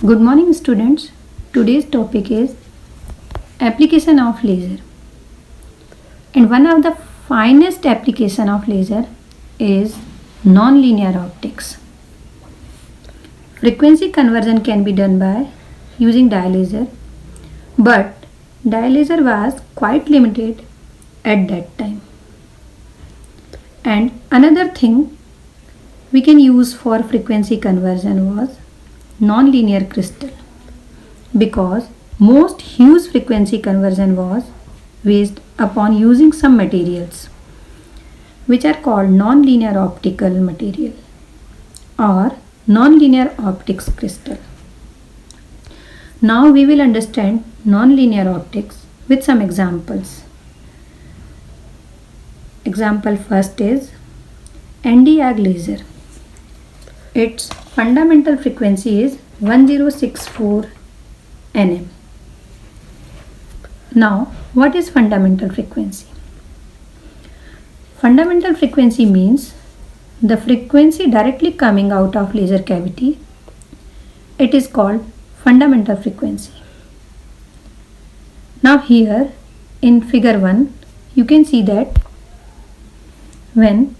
Good morning students. Today's topic is application of laser. And one of the finest application of laser is non-linear optics. Frequency conversion can be done by using dye laser, but dye laser was quite limited at that time. And another thing we can use for frequency conversion was non-linear crystal, because most huge frequency conversion was based upon using some materials which are called non-linear optical material or non-linear optics crystal. Now we will understand non-linear optics with some examples. Example first is Nd:YAG laser. Its fundamental frequency is 1064 nm. Now, what is fundamental frequency? Fundamental frequency means the frequency directly coming out of laser cavity. It is called fundamental frequency. Now here in figure 1 you can see that when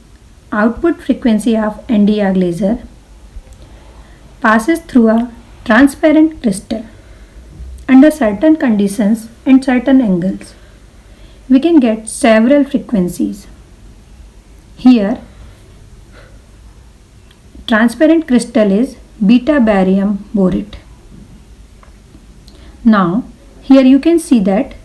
output frequency of Nd:YAG laser passes through a transparent crystal under certain conditions and certain angles, we can get several frequencies. Here, transparent crystal is beta barium borate. Now, here you can see that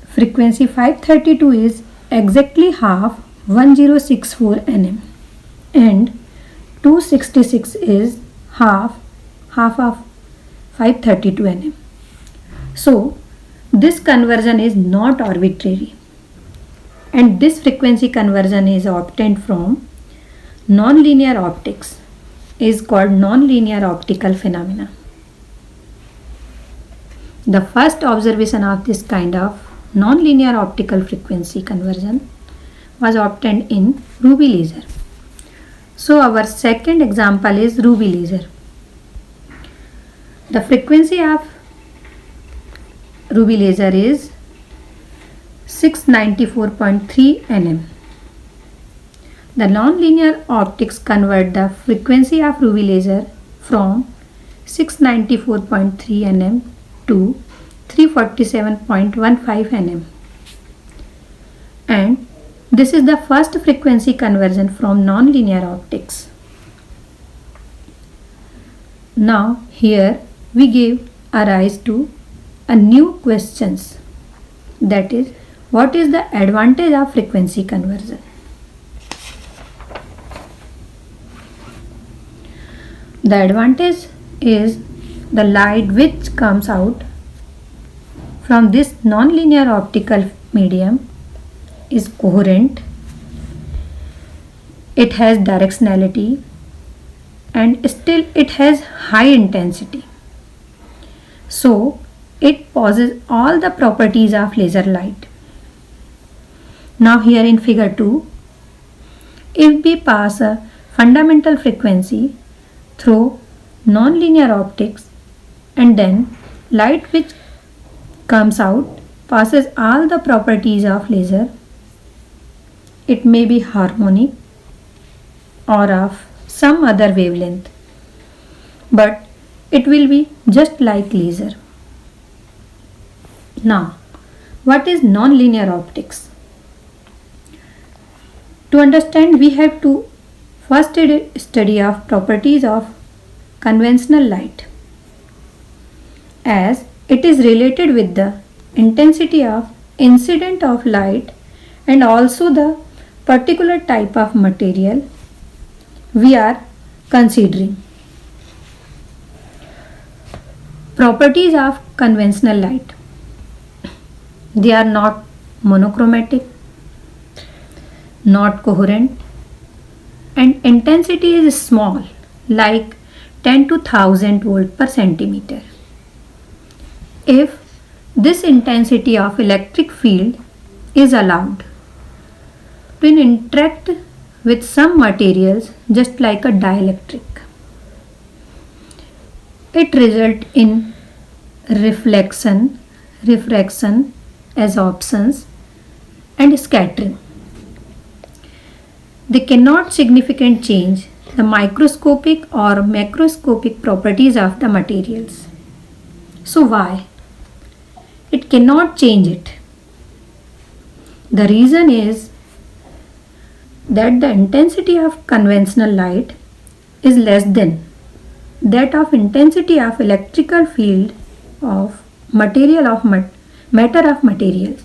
frequency 532 is exactly half 1064 nm and 266 is half of 532 nm. So this conversion is not arbitrary, and this frequency conversion is obtained from non-linear optics, is called non-linear optical phenomena. The first observation of this kind of non-linear optical frequency conversion was obtained in ruby laser. So our second example is ruby laser. The frequency of ruby laser is 694.3 nm. The non-linear optics convert the frequency of ruby laser from 694.3 nm to 347.15 nm. And this is the first frequency conversion from non-linear optics. Now here we give a rise to a new questions, that is, what is the advantage of frequency conversion? The advantage is the light which comes out from this non-linear optical medium is coherent, it has directionality, and still it has high intensity. So it possesses all the properties of laser light. Now here in figure 2, if we pass a fundamental frequency through non-linear optics and then light which comes out passes all the properties of laser, it may be harmonic or of some other wavelength, but it will be just like laser. Now, what is non-linear optics? To understand, we have to first study of properties of conventional light, as it is related with the intensity of incident of light and also the particular type of material we are considering. Properties of conventional light: they are not monochromatic, not coherent, and intensity is small, like 10 to 1000 volt per centimeter. If this intensity of electric field is allowed to interact with some materials just like a dielectric, It results in reflection, refraction, absorptions, and scattering. They cannot significantly change the microscopic or macroscopic properties of the materials. So why? It cannot change it. The reason is that the intensity of conventional light is less than that of intensity of electrical field of material of matter of materials.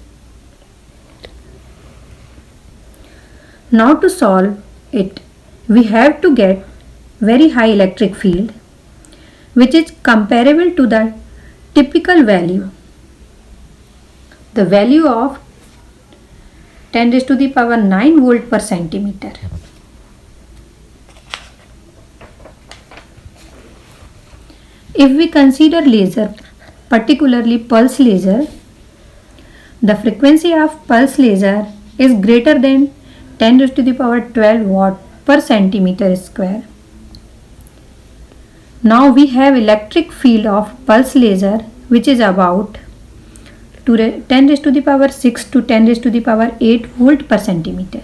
Now to solve it, we have to get very high electric field which is comparable to the typical value. The value of 10 raised to the power 9 volt per centimeter. If we consider laser, particularly pulse laser, the frequency of pulse laser is greater than 10 raised to the power 12 watt per centimeter square. Now we have electric field of pulse laser which is about 10 raised to the power 6 to 10 raised to the power 8 volt per centimeter,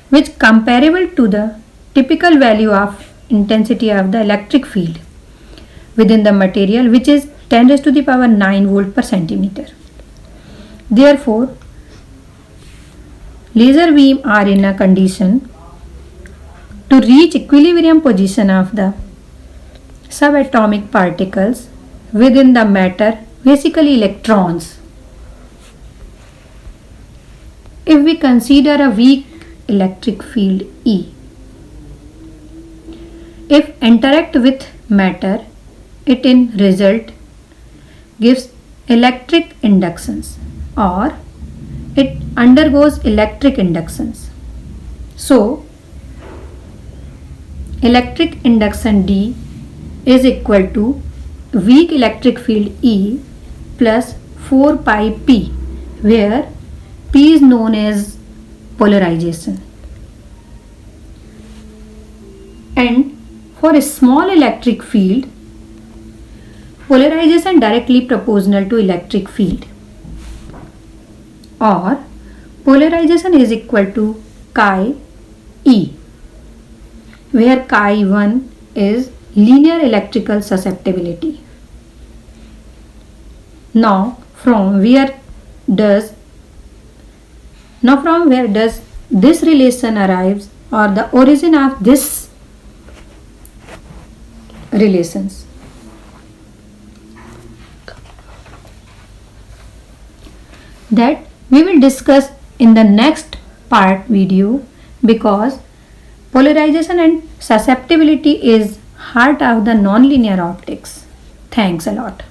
which comparable to the typical value of intensity of the electric field within the material which is 10 raised to the power 9 volt per centimeter. Therefore, laser beam are in a condition to reach equilibrium position of the subatomic particles within the matter, basically electrons. If we consider a weak electric field E, if interact with matter, it in result gives electric inductions or it undergoes electric inductions. So, electric induction D is equal to weak electric field E plus 4 pi P, where P is known as polarization. And for a small electric field, polarization directly proportional to electric field, or polarization is equal to chi E, where chi 1 is linear electrical susceptibility. Now from where does this relation arrives, or the origin of this relations? That we will discuss in the next part video, because polarization and susceptibility is heart of the nonlinear optics. Thanks a lot.